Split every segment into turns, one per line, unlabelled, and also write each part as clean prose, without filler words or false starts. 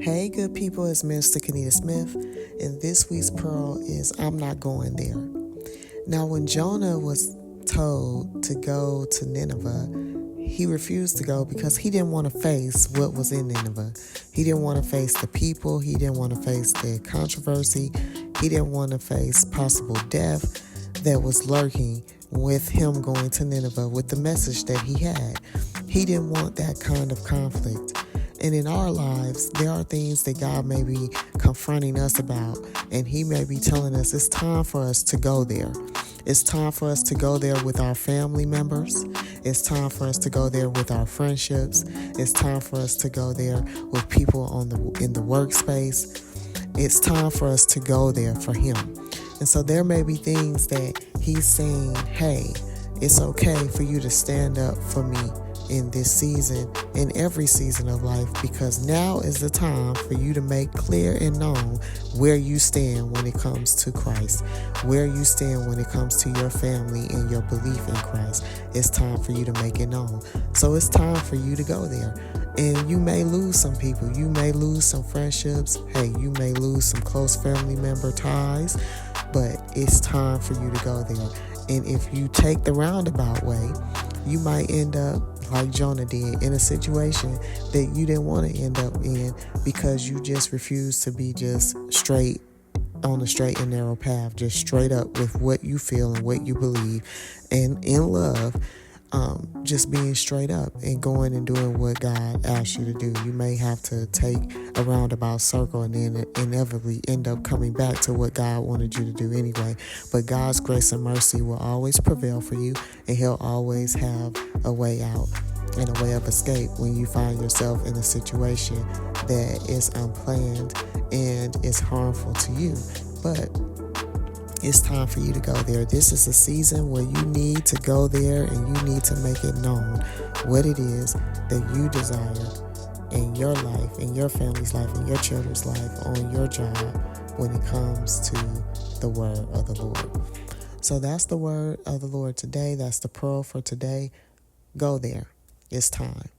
Hey, good people, it's Minister Kenita Smith, and this week's pearl is I'm not going there. Now, when Jonah was told to go to Nineveh, he refused to go because he didn't want to face what was in Nineveh. He didn't want to face the people, he didn't want to face the controversy, he didn't want to face possible death that was lurking with him going to Nineveh with the message that he had. He didn't want that kind of conflict. And in our lives, there are things that God may be confronting us about, and He may be telling us it's time for us to go there. It's time for us to go there with our family members. It's time for us to go there with our friendships. It's time for us to go there with people in the workspace. It's time for us to go there for Him. And so there may be things that He's saying, hey, it's okay for you to stand up for me in this season, in every season of life, because now is the time for you to make clear and known where you stand when it comes to Christ, where you stand when it comes to your family and your belief in Christ. It's time for you to make it known. So it's time for you to go there. And you may lose some people. You may lose some friendships. Hey, you may lose some close family member ties, but it's time for you to go there. And if you take the roundabout way, you might end up like Jonah did, in a situation that you didn't want to end up in because you just refused to be just straight on the straight and narrow path, just straight up with what you feel and what you believe, and in love, just being straight up and going and doing what God asked you to do. You may have to take a roundabout circle and then inevitably end up coming back to what God wanted you to do anyway. But God's grace and mercy will always prevail for you, and He'll always have a way out and a way of escape when you find yourself in a situation that is unplanned and is harmful to you. But it's time for you to go there. This is a season where you need to go there and you need to make it known what it is that you desire in your life, in your family's life, in your children's life, on your job when it comes to the word of the Lord. So that's the word of the Lord today. That's the pearl for today. Go there. It's time.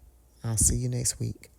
I'll see you next week.